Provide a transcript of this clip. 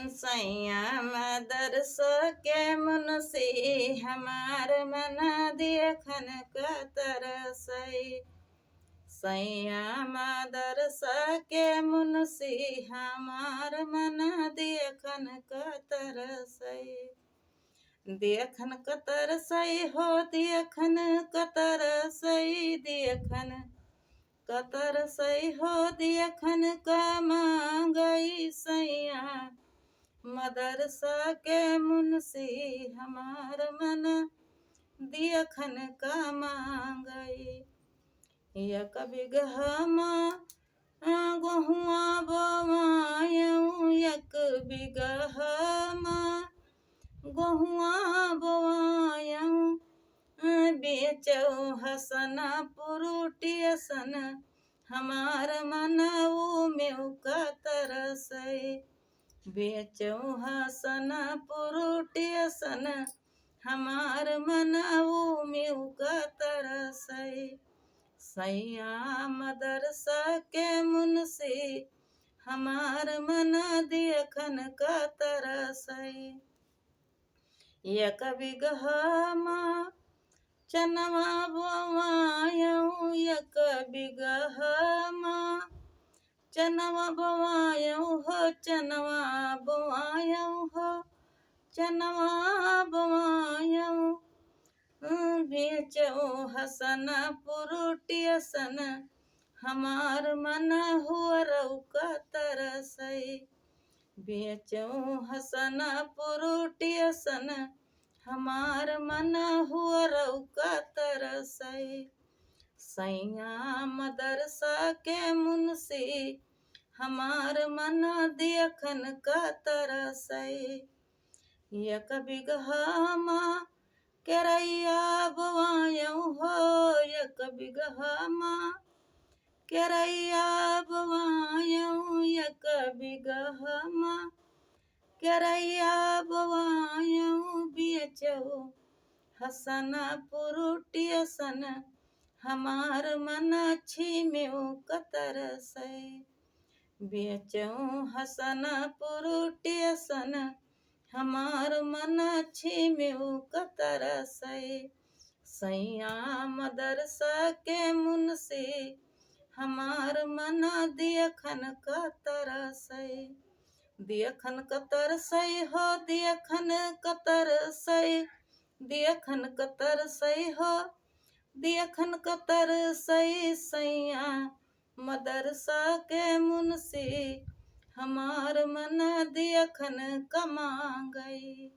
सैया मदरस के मुनसी हमार मना देखन का तरसई। सैया मदरस के मुनसी हमार मना देखन का तरसई। देखन का तरसई हो देखन का तरसई। देखन का तरसई हो देखन का मांगई। सैया मदरसा के मुनसी हमार मन देखन का मांगई। एक बिगहमा गहुआ बोवायऊ। एक बिगहमा गहुआ बोवायऊ। बेचौ हसनपुर टियसन हमार मनऊ में का तरसई। बेचौ हसनपुर टियसन हमार मनऊ में का तरसई। सैया मदरसा के मुनसी हमार मन देखन का तरसई। एक बिगहमा चनवा बोवायऊ। एक बिगहमा चनवा बोवायऊ हो। चनवा बोवायऊ हो। चनवा बोवायऊ। बेचौ हसनपुर टियसन हमार मन हुअरऊ का तरसई। बेचौ हसनपुर टियसन हमार मन हुअरऊ का तरसई। सैया मदरसा के मुनसी हमार मन देखन का तरसई। एक बिगहमा केरैया बोवायऊ हो। एक बिगहमा केरैया बोवायऊ। एक बिगहमा केरैया बोवायऊ। बेचौ हसनपुर टियसन हमार मन छिमेऊ का तरसई। बेचौ हसनपुर टियसन हमार मन छिमेऊ का तरसई। सैया मदरसा के मुनसी हमार मन देखन का तरसई। देखन का तरसई हो देखन का तरसई। देखन का तरसई हो देखन का तरसई। सैया मदरसा के मुनसी हमार मन देखन का मांगई।